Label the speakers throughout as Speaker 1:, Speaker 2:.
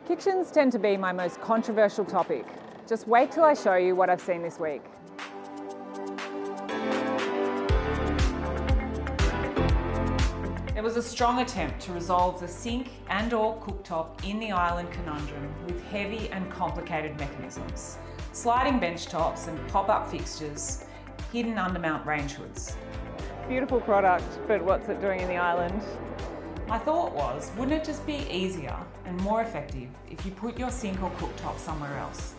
Speaker 1: Kitchens tend to be my most controversial topic. Just wait till I show you what I've seen this week. There was a strong attempt to resolve the sink and/or cooktop in the island conundrum with heavy and complicated mechanisms. Sliding bench tops and pop-up fixtures, hidden undermount Rangehoods. Beautiful product, but what's it doing in the island? My thought was, wouldn't it just be easier and more effective if you put your sink or cooktop somewhere else?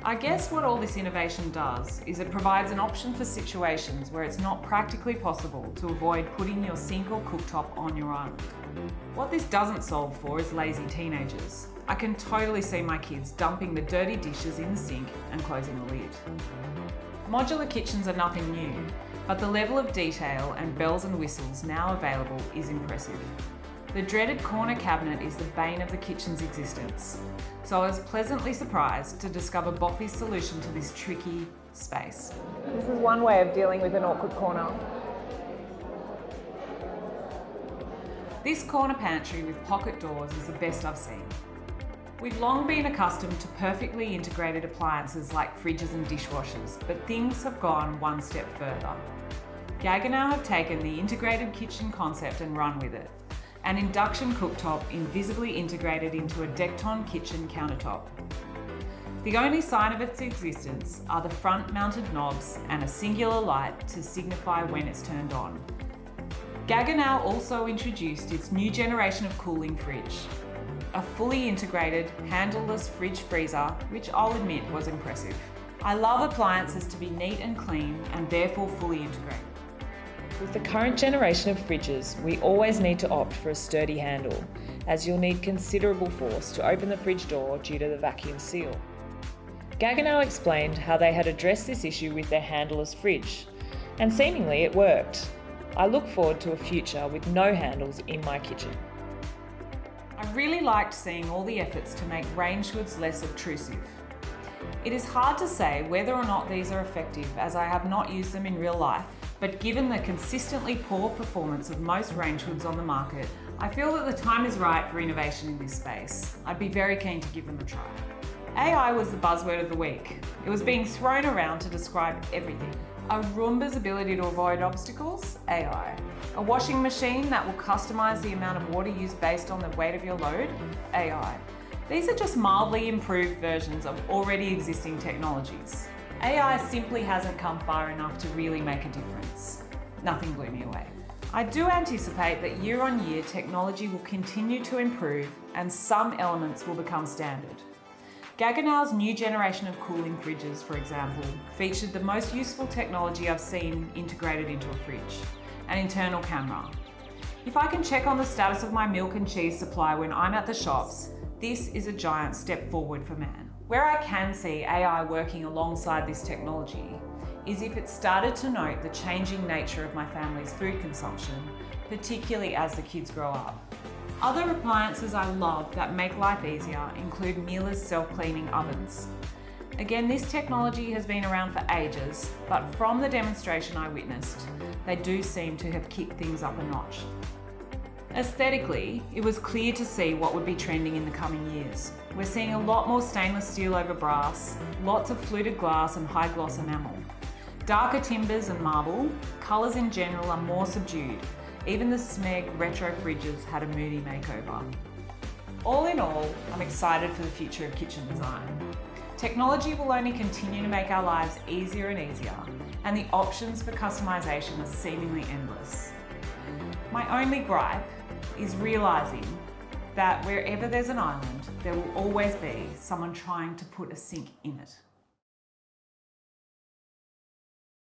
Speaker 1: I guess what all this innovation does is it provides an option for situations where it's not practically possible to avoid putting your sink or cooktop on your island. What this doesn't solve for is lazy teenagers. I can totally see my kids dumping the dirty dishes in the sink and closing the lid. Modular kitchens are nothing new, but the level of detail and bells and whistles now available is impressive. The dreaded corner cabinet is the bane of the kitchen's existence, so I was pleasantly surprised to discover Boffi's solution to this tricky space. This is one way of dealing with an awkward corner. This corner pantry with pocket doors is the best I've seen. We've long been accustomed to perfectly integrated appliances like fridges and dishwashers, but things have gone one step further. Gaggenau have taken the integrated kitchen concept and run with it. An induction cooktop invisibly integrated into a Dekton kitchen countertop. The only sign of its existence are the front-mounted knobs and a singular light to signify when it's turned on. Gaggenau also introduced its new generation of cooling fridge, a fully integrated, handleless fridge freezer, which I'll admit was impressive. I love appliances to be neat and clean and therefore fully integrated. With the current generation of fridges, we always need to opt for a sturdy handle, as you'll need considerable force to open the fridge door due to the vacuum seal. Gaggenau explained how they had addressed this issue with their handleless fridge, and seemingly it worked. I look forward to a future with no handles in my kitchen. I really liked seeing all the efforts to make Rangehoods less obtrusive. It is hard to say whether or not these are effective, as I have not used them in real life, but given the consistently poor performance of most Rangehoods on the market, I feel that the time is right for innovation in this space. I'd be very keen to give them a try. AI was the buzzword of the week. It was being thrown around to describe everything. A Roomba's ability to avoid obstacles? AI. A washing machine that will customise the amount of water used based on the weight of your load? AI. These are just mildly improved versions of already existing technologies. AI simply hasn't come far enough to really make a difference. Nothing blew me away. I do anticipate that year on year technology will continue to improve and some elements will become standard. Gaggenau's new generation of cooling fridges, for example, featured the most useful technology I've seen integrated into a fridge, an internal camera. If I can check on the status of my milk and cheese supply when I'm at the shops, this is a giant step forward for man. Where I can see AI working alongside this technology is if it started to note the changing nature of my family's food consumption, particularly as the kids grow up. Other appliances I love that make life easier include Miele's self-cleaning ovens. Again, this technology has been around for ages, but from the demonstration I witnessed, they do seem to have kicked things up a notch. Aesthetically, it was clear to see what would be trending in the coming years. We're seeing a lot more stainless steel over brass, lots of fluted glass and high gloss enamel. Darker timbers and marble, colours in general are more subdued. Even the Smeg retro fridges had a moody makeover. All in all, I'm excited for the future of kitchen design. Technology will only continue to make our lives easier and easier, and the options for customisation are seemingly endless. My only gripe is realising that wherever there's an island, there will always be someone trying to put a sink in it.